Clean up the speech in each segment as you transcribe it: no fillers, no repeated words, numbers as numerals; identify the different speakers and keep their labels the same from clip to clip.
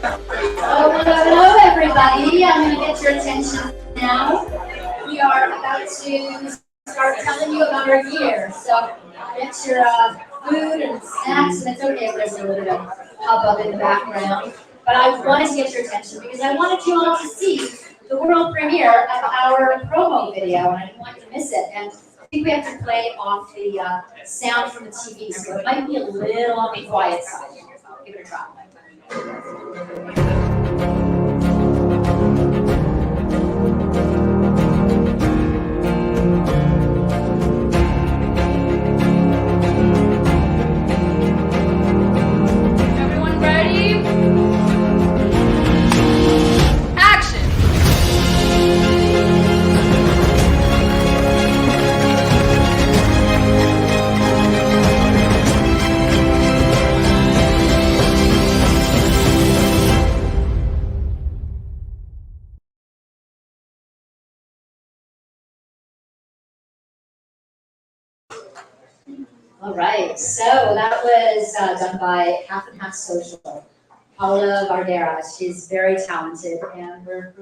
Speaker 1: Oh, hello, everybody. I'm going to get your attention now. We are about to start telling you about our year. So get your food and snacks, and it's okay if there's a little bit of hubbub in the background. But I wanted to get your attention because I wanted you all to see the world premiere of our promo video, and I didn't want you to miss it. And I think we have to play off the sound from the TV, so it might be a little on the quiet side. Give it a try.
Speaker 2: Everyone ready? Action!
Speaker 1: All right, so that was done by Half and Half Social. Paula Bardera, she's very talented, and we're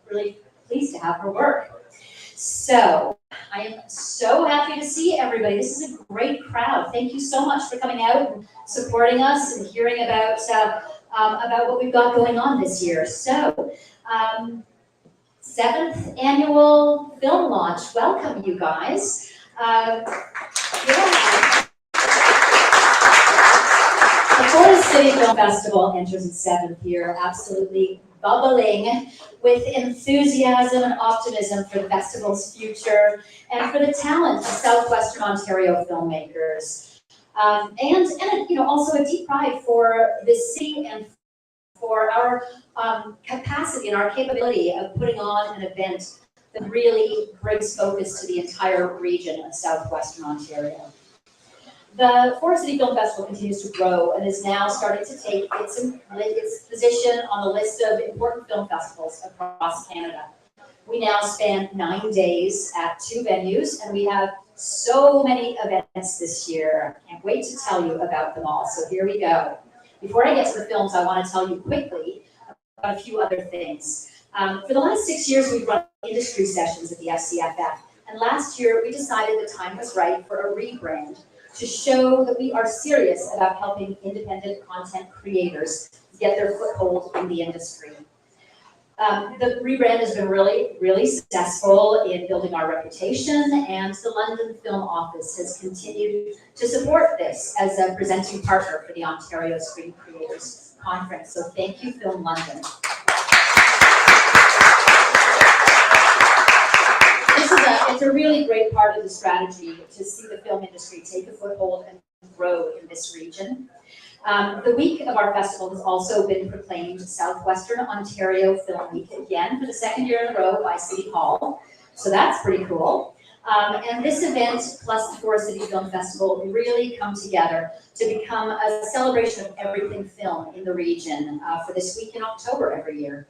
Speaker 1: really pleased to have her work. So I am so happy to see everybody. This is a great crowd. Thank you so much for coming out and supporting us and hearing about what we've got going on this year. So, 7th annual film launch. Welcome, you guys. Yeah. The Forest City Film Festival enters its 7th year, absolutely bubbling with enthusiasm and optimism for the festival's future and for the talent of Southwestern Ontario filmmakers. And also a deep pride for this city and for our capacity and our capability of putting on an event that really brings focus to the entire region of Southwestern Ontario. The Forest City Film Festival continues to grow and is now starting to take its position on the list of important film festivals across Canada. We now span 9 days at 2 venues, and we have so many events this year. I can't wait to tell you about them all, so here we go. Before I get to the films, I want to tell you quickly about a few other things. For the last 6 years, we've run industry sessions at the FCFF, and last year we decided the time was right for a rebrand to show that we are serious about helping independent content creators get their foothold in the industry. The rebrand has been really successful in building our reputation, and the London Film Office has continued to support this as a presenting partner for the Ontario Screen Creators Conference. So thank you, Film London. It's a really great part of the strategy to see the film industry take a foothold and grow in this region. The week of our festival has also been proclaimed Southwestern Ontario Film Week again for the 2nd year in a row by City Hall. So that's pretty cool. And this event plus the Forest City Film Festival really come together to become a celebration of everything film in the region for this week in October every year.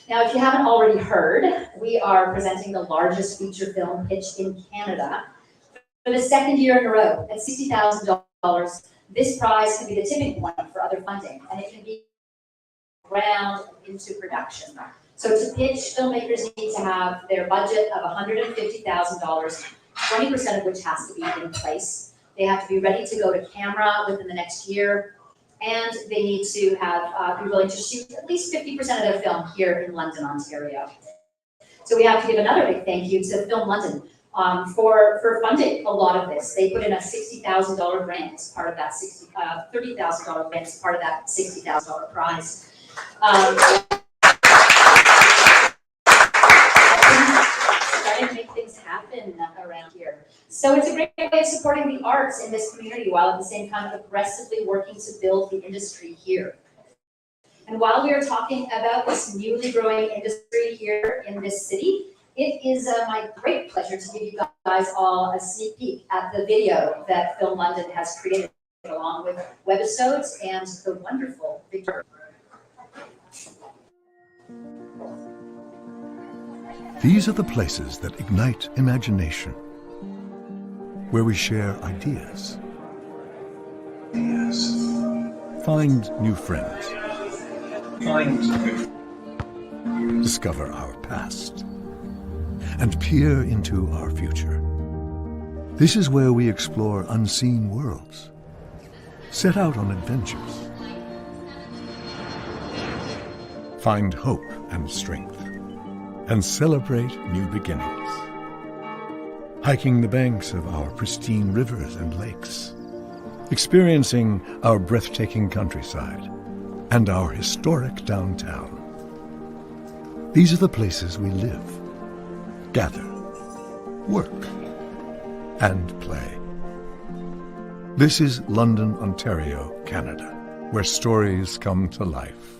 Speaker 1: Now, if you haven't already heard, we are presenting the largest feature film pitch in Canada for the 2nd year in a row at $60,000. This prize can be the tipping point for other funding, and it can be ground into production. So to pitch, filmmakers need to have their budget of $150,000, 20% of which has to be in place. They have to be ready to go to camera within the next year, and they need to have be willing to shoot at least 50% of their film here in London, Ontario. So we have to give another big thank you to Film London for funding a lot of this. They put in a $60,000 grant as part of that $30,000 grant as part of that $60,000 prize. Starting to make things happen around here. So it's a great way of supporting the arts in this community while at the same time aggressively working to build the industry here. And while we are talking about this newly growing industry here in this city, it is my great pleasure to give you guys all a sneak peek at the video that Film London has created along with webisodes and the wonderful Victor.
Speaker 3: These are the places that ignite imagination, where we share ideas, find new friends, Discover our past and peer into our future. This is where we explore unseen worlds, set out on adventures, find hope and strength, and celebrate new beginnings. Hiking the banks of our pristine rivers and lakes, experiencing our breathtaking countryside and our historic downtown. These are the places we live, gather, work, and play. This is London, Ontario, Canada, where stories come to life.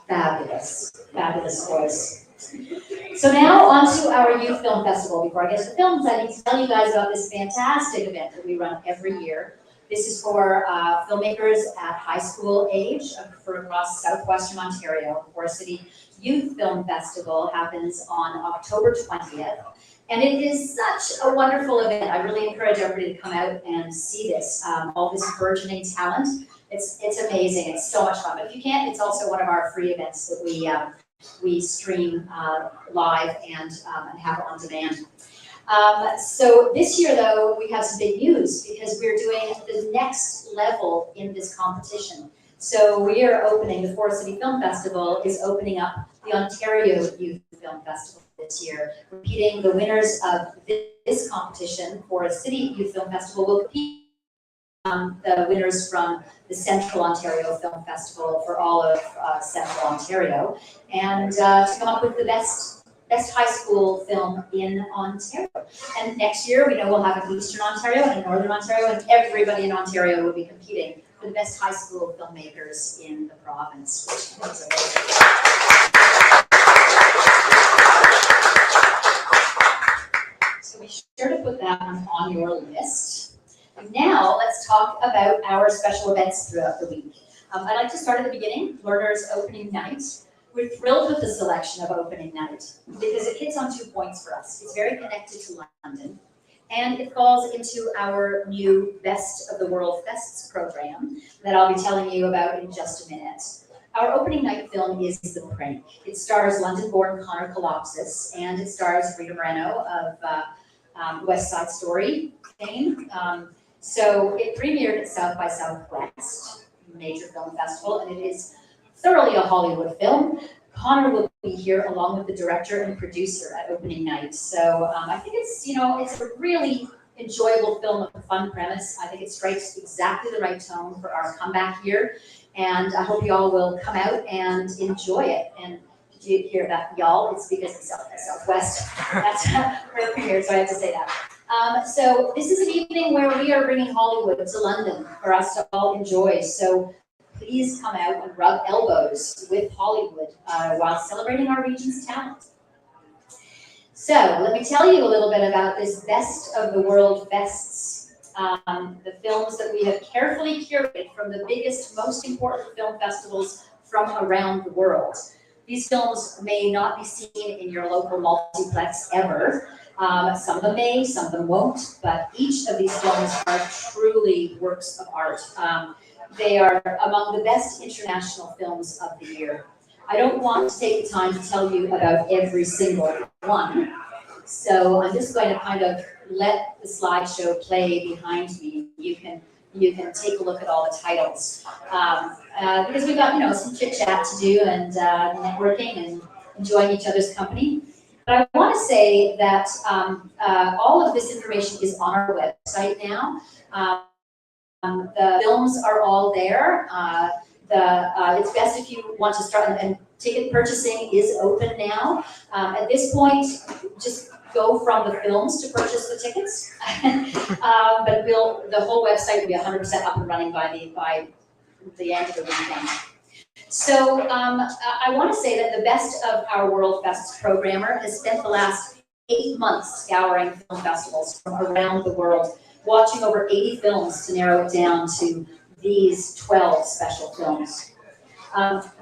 Speaker 1: Fabulous, fabulous voice. So now on to our Youth Film Festival. Before I get to the films, I need to tell you guys about this fantastic event that we run every year. This is for filmmakers at high school age for across southwestern Ontario. Forest City Youth Film Festival happens on October 20th. And it is such a wonderful event. I really encourage everybody to come out and see this, all this burgeoning talent. It's amazing. It's so much fun. But if you can't, it's also one of our free events that we stream live and have on demand. So this year, though, we have some big news because we're doing the next level in this competition. So we are opening, the Forest City Film Festival is opening up the Ontario Youth Film Festival this year. Repeating, the winners of this competition, Forest City Youth Film Festival, will compete the winners from the Central Ontario Film Festival for all of Central Ontario, and to come up with the best high school film in Ontario. And next year, we know we'll have an Eastern Ontario and a Northern Ontario, and everybody in Ontario will be competing for the best high school filmmakers in the province, which is amazing. So be sure to put that on your list. Now, let's talk about our special events throughout the week. I'd like to start at the beginning, Learner's Opening Night. We're thrilled with the selection of Opening Night because it hits on 2 points for us. It's very connected to London, and it falls into our new Best of the World Fests program that I'll be telling you about in just a minute. Our opening night film is The Prank. It stars London-born Connor Kalopsis, and it stars Rita Moreno of West Side Story fame. So it premiered at South by Southwest, major film festival, and it is thoroughly a Hollywood film. Connor will be here along with the director and producer at opening night. So I think it's a really enjoyable film with a fun premise. I think it strikes exactly the right tone for our comeback year, and I hope you all will come out and enjoy it. And did you hear that, y'all? It's because it's South by Southwest. That's where it premiered, so I have to say that. So this is an evening where we are bringing Hollywood to London for us to all enjoy. So please come out and rub elbows with Hollywood while celebrating our region's talent. So let me tell you a little bit about this Best of the World Fests, the films that we have carefully curated from the biggest, most important film festivals from around the world. These films may not be seen in your local multiplex ever. Some of them may, some of them won't, but each of these films are truly works of art. They are among the best international films of the year. I don't want to take the time to tell you about every single one, so I'm just going to kind of let the slideshow play behind me. You can take a look at all the titles because we've got some chit chat to do and networking and enjoying each other's company. But I want to say that all of this information is on our website now. The films are all there. It's best if you want to start, and ticket purchasing is open now. At this point, just go from the films to purchase the tickets. But the whole website will be 100% up and running by the end of the weekend. So I want to say that the Best of our World Fests programmer has spent the last 8 months scouring film festivals from around the world, watching over 80 films to narrow it down to these 12 special films.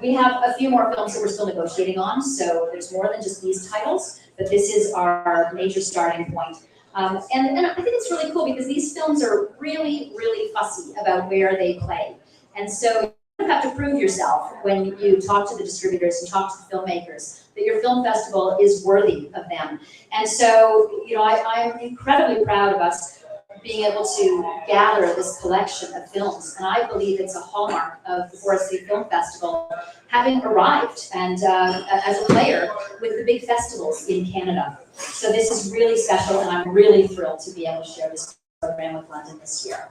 Speaker 1: We have a few more films that we're still negotiating on, so there's more than just these titles, but this is our major starting point. And I think it's really cool because these films are really, really fussy about where they play. And so you have to prove yourself when you talk to the distributors and talk to the filmmakers that your film festival is worthy of them. And so, I'm incredibly proud of us being able to gather this collection of films. And I believe it's a hallmark of the Forest City Film Festival having arrived and as a player with the big festivals in Canada. So this is really special, and I'm really thrilled to be able to share this program with London this year.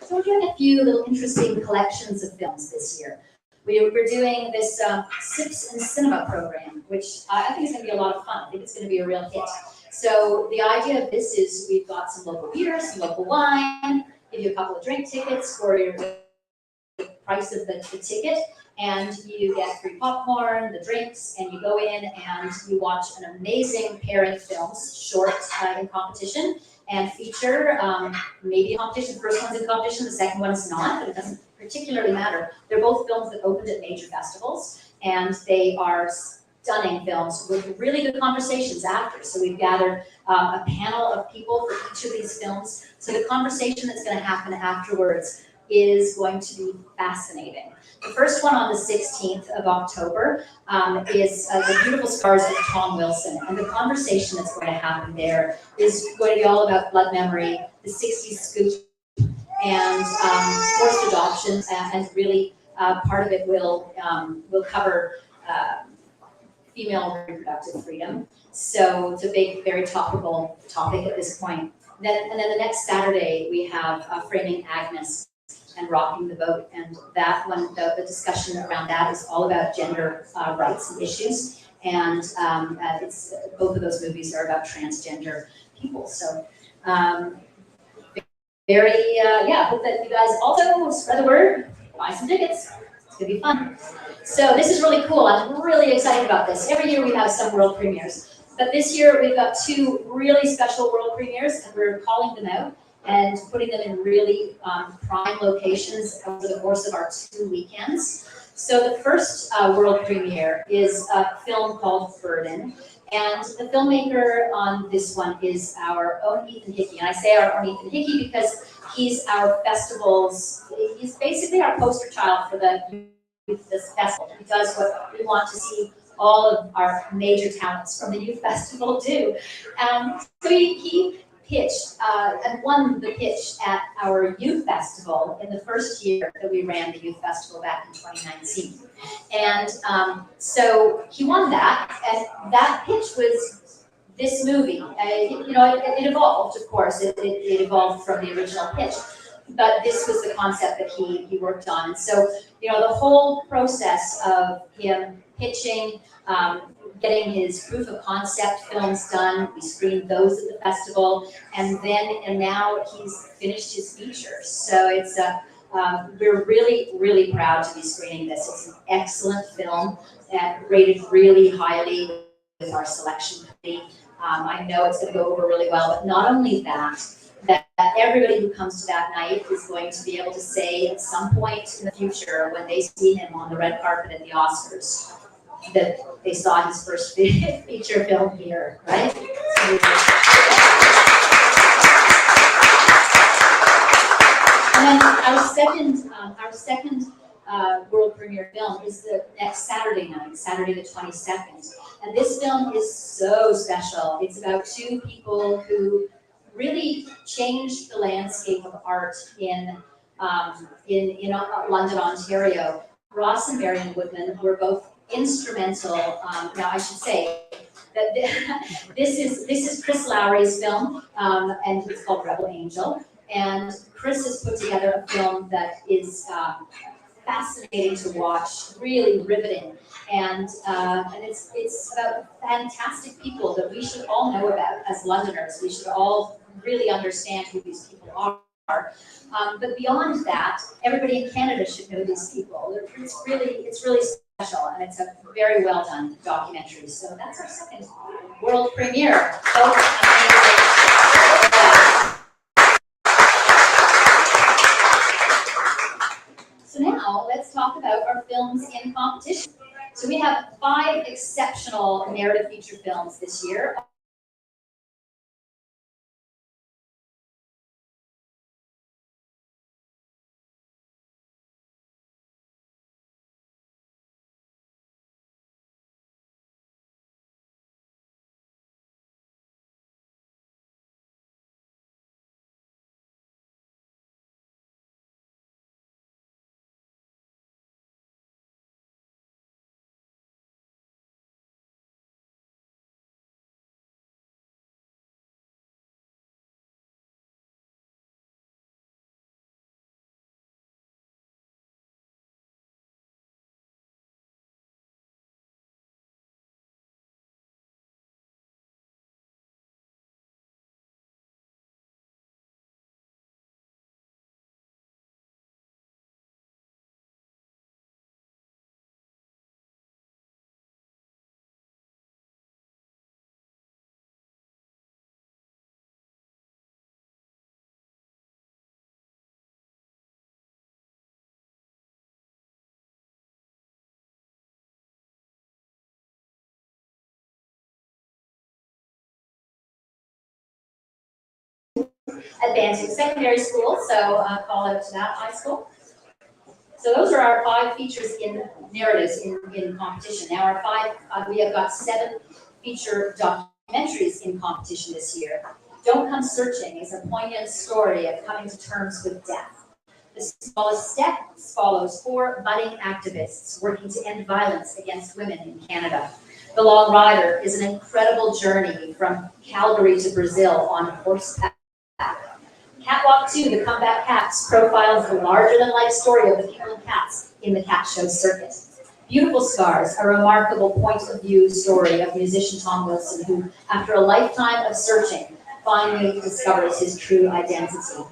Speaker 1: So we're doing a few little interesting collections of films this year. We're doing this Sips and Cinema program, which I think is going to be a lot of fun. I think it's going to be a real hit. So the idea of this is we've got some local beer, some local wine, give you a couple of drink tickets for the price of the ticket, and you get free popcorn, the drinks, and you go in and you watch an amazing pairing of films, short in competition, and feature maybe a competition. The first one's in competition, the second one is not, but it doesn't particularly matter. They're both films that opened at major festivals, and they are stunning films with really good conversations after. So we've gathered a panel of people for each of these films. So the conversation that's going to happen afterwards is going to be fascinating. The first one on the 16th of October is The Beautiful Scars of Tom Wilson. And the conversation that's going to happen there is going to be all about blood memory, the 60s scoop, and forced adoption, and really part of it will cover female reproductive freedom. So it's a big, very topical topic at this point. And then the next Saturday we have Framing Agnes and Rocking the Boat, and that one, the discussion around that is all about gender rights and issues. And it's both of those movies are about transgender people. So. Hope that you guys also spread the word, buy some tickets. It's gonna be fun. So this is really cool. I'm really excited about this. Every year we have some world premieres, but this year we've got two really special world premieres, and we're calling them out and putting them in really prime locations over the course of our 2 weekends. So the first world premiere is a film called Burden. And the filmmaker on this one is our own Ethan Hickey. And I say our own Ethan Hickey because he's our festival's, he's basically our poster child for this festival. He does what we want to see all of our major talents from the youth festival do. So he pitched and won the pitch at our youth festival in the first year that we ran the youth festival back in 2019. And so he won that, and that pitch was this movie. It evolved, of course. It evolved from the original pitch, but this was the concept that he worked on. And so, the whole process of him pitching, getting his proof of concept films done, we screened those at the festival, and now he's finished his feature. So it's we're really, really proud to be screening this. It's an excellent film, rated really highly with our selection committee. I know it's going to go over really well, but not only that everybody who comes to that night is going to be able to say at some point in the future when they see him on the red carpet at the Oscars that they saw his first feature film here, right? And then our second world premiere film is the next Saturday night, Saturday the 22nd. And this film is so special. It's about two people who really changed the landscape of art in London, Ontario. Ross and Marion Woodman were both instrumental. Now I should say that this is Chris Lowry's film, and it's called Rebel Angel. And Chris has put together a film that is fascinating to watch, really riveting, and it's about fantastic people that we should all know about as Londoners. We should all really understand who these people are. But beyond that, everybody in Canada should know these people. It's really special, and it's a very well done documentary. So that's our second world premiere. our films in competition. So we have 5 exceptional narrative feature films this year. Advancing secondary school, so call out to that high school. So those are our 5 features in narratives in competition. Now our 5, we have got 7 feature documentaries in competition this year. Don't Come Searching is a poignant story of coming to terms with death. The Smallest Step follows 4 budding activists working to end violence against women in Canada. The Long Rider is an incredible journey from Calgary to Brazil on horseback. Catwalk 2, The Comeback Cats, profiles the larger-than-life story of the people and cats in the cat show circuit. Beautiful Scars, a remarkable point-of-view story of musician Tom Wilson, who, after a lifetime of searching, finally discovers his true identity.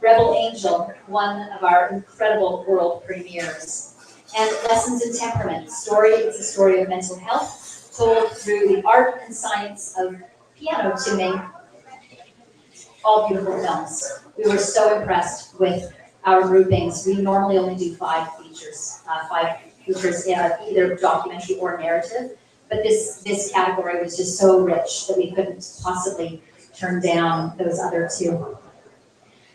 Speaker 1: Rebel Angel, one of our incredible world premieres. And Lessons in Temperament, it's a story of mental health, told through the art and science of piano tuning. All beautiful films. We were so impressed with our groupings. We normally only do 5 features, either documentary or narrative, but this category was just so rich that we couldn't possibly turn down those other 2.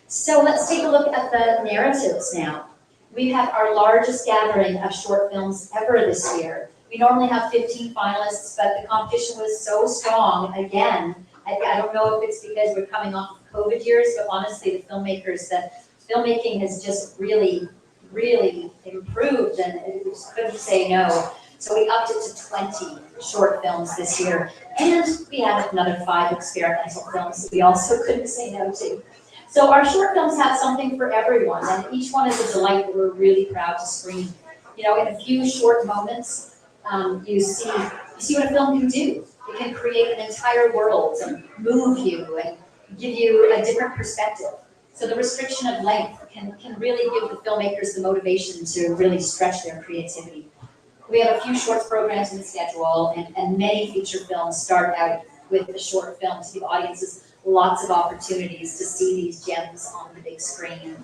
Speaker 1: So let's take a look at the narratives now. We have our largest gathering of short films ever this year. We normally have 15 finalists, but the competition was so strong again. I don't know if it's because we're coming off of COVID years, but honestly, the filmmaking has just really, really improved, and we just couldn't say no. So we upped it to 20 short films this year, and we had another 5 experimental films that we also couldn't say no to. So our short films have something for everyone, and each one is a delight that we're really proud to screen. You know, in a few short moments, you see what a film can do. It can create an entire world and move you and give you a different perspective. So the restriction of length can really give the filmmakers the motivation to really stretch their creativity. We have a few shorts programs in the schedule, and many feature films start out with the short film to give audiences lots of opportunities to see these gems on the big screen.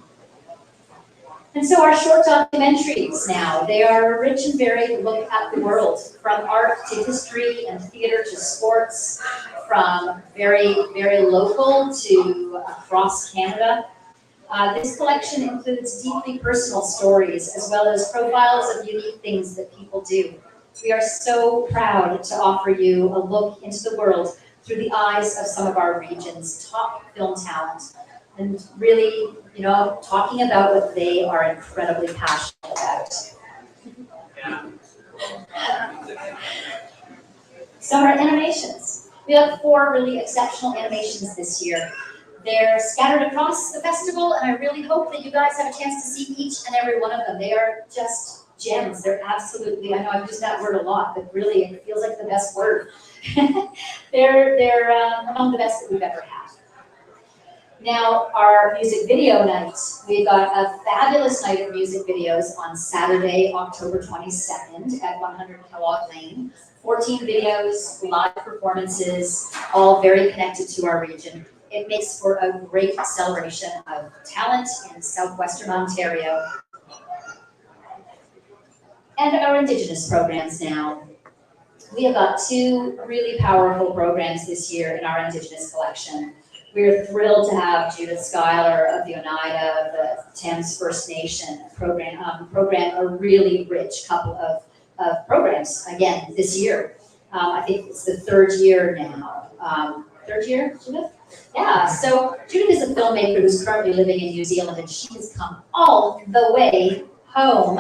Speaker 1: And so our short documentaries now, they are a rich and varied look at the world, from art to history and theater to sports, from very, very local to across Canada. This collection includes deeply personal stories as well as profiles of unique things that people do. We are so proud to offer you a look into the world through the eyes of some of our region's top film talent, and really, you know, talking about what they are incredibly passionate about. Summer animations. We have 4 really exceptional animations this year. They're scattered across the festival, and I really hope that you guys have a chance to see each and every one of them. They are just gems. They're absolutely, I know I've used that word a lot, but really it feels like the best word. They're among the best that we've ever had. Now, our music video night. We've got a fabulous night of music videos on Saturday, October 22nd at 100 Kellogg Lane. 14 videos, live performances, all very connected to our region. It makes for a great celebration of talent in southwestern Ontario. and our Indigenous programs now. We have got two really powerful programs this year in our Indigenous collection. We're thrilled to have Judith Schuyler of the Oneida, the Thames First Nation program, a really rich couple of programs, again, this year. I think it's the third year now. Third year, Judith? Yeah, so Judith is a filmmaker who's currently living in New Zealand, and she has come all the way home,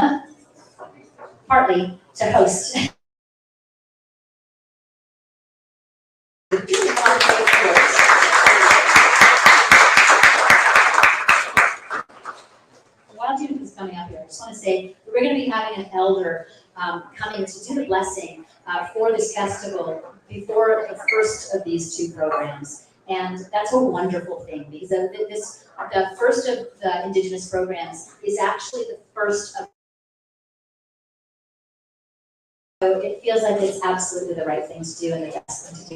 Speaker 1: partly to host. While Judith is coming up here, I just want to say we're going to be having an elder coming to do the blessing for this festival before the first of these two programs. And that's a wonderful thing, because the first of the Indigenous programs is actually the first of. So it feels like it's absolutely the right thing to do and the best thing to do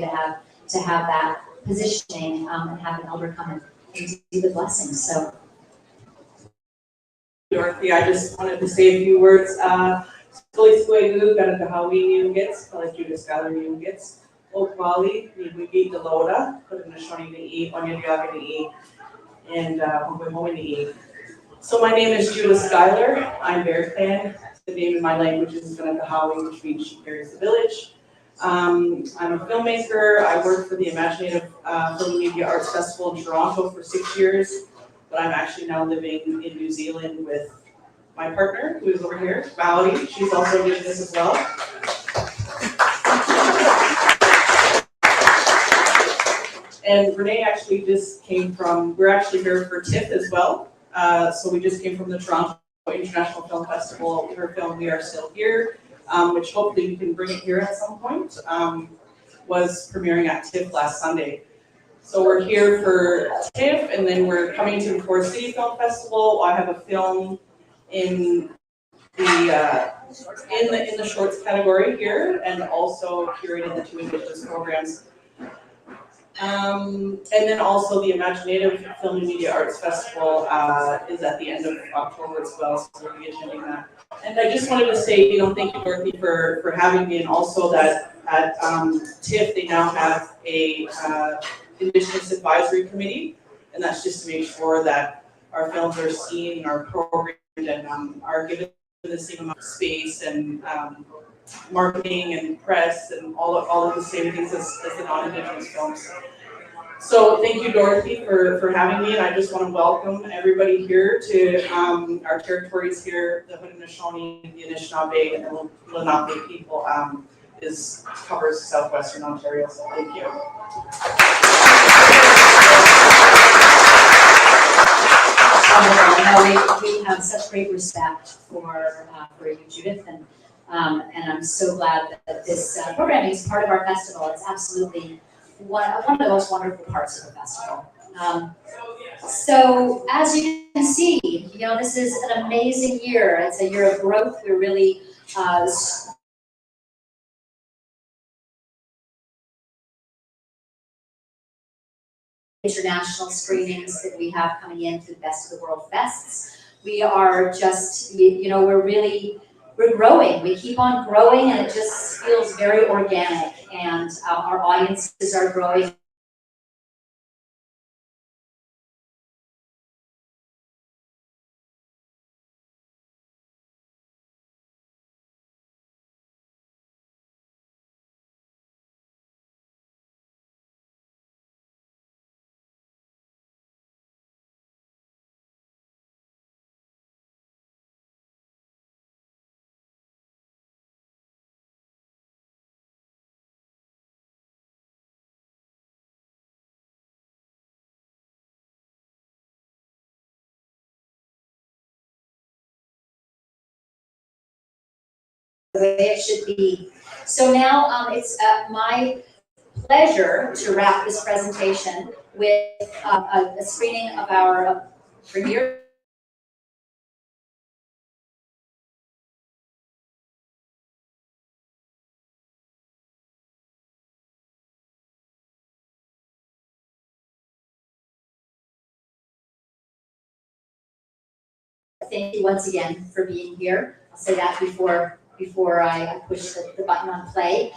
Speaker 1: to have that positioning and have an elder come and do the blessing. So.
Speaker 4: Dorothy, I just wanted to say a few words. Skuli Squegu, Ganakahawi Nugets, Kalajudis Schuyler Nugets, Okwali, Nibugi Deloda, Kudanashoni Ni, Onyaga Ni, and Homohomi Ni. So my name is Judith Schuyler. I'm Bear Clan. The name in my language is Ganakahawi, which means she carries the village. I'm a filmmaker. I worked for the Imaginative Film and Media Arts Festival in Toronto for 6 years. But I'm actually now living in New Zealand with my partner, who is over here, Valerie. She's also Indigenous as well. And Renee actually just came from, we're actually here for TIFF as well. So we just came from the Toronto International Film Festival. Her film, We Are Still Here, which hopefully we can bring it here at some point, was premiering at TIFF last Sunday. So we're here for TIFF, and then we're coming to the Forest City Film Festival. I have a film in the shorts category here, and also curated the two Indigenous programs. And then also the Imaginative Film and Media Arts Festival is at the end of October as well, so we'll be attending that. And I just wanted to say, thank you, Dorothy, for having me, and also that at TIFF they now have a Indigenous Advisory Committee, and that's just to make sure that our films are seen and are programmed and are given the same amount of space and marketing and press and all of the same things as the non-Indigenous films. So thank you, Dorothy, for having me, and I just want to welcome everybody here to our territories here, the Haudenosaunee, the Anishinaabe, and the Lenape people covers southwestern Ontario, so thank you.
Speaker 1: We have such great respect for you, Judith, and I'm so glad that this programming is part of our festival. It's absolutely one of the most wonderful parts of the festival. So as you can see, this is an amazing year. It's a year of growth. We're really international screenings that we have coming in through the Best of the World Fests. We are just, we're growing. We keep on growing, and it just feels very organic, and our audiences are growing. The way it should be. So now it's my pleasure to wrap this presentation with a screening of our premiere. Thank you once again for being here. I'll say that before before I push the button on play.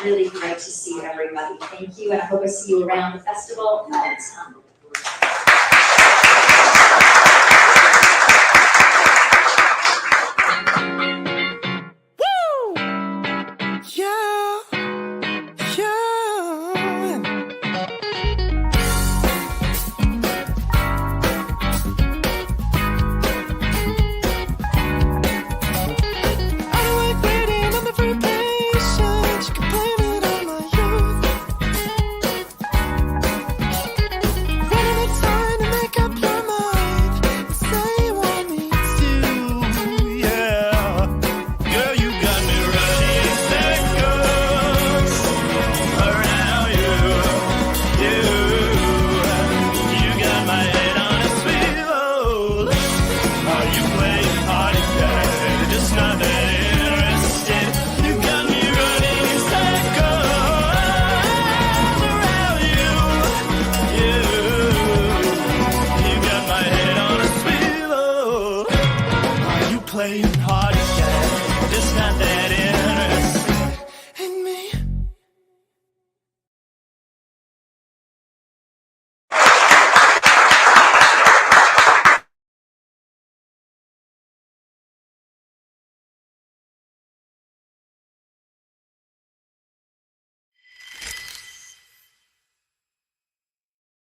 Speaker 1: Really great to see everybody. Thank you, and I hope I see you around the festival all the time.
Speaker 5: Playing hard.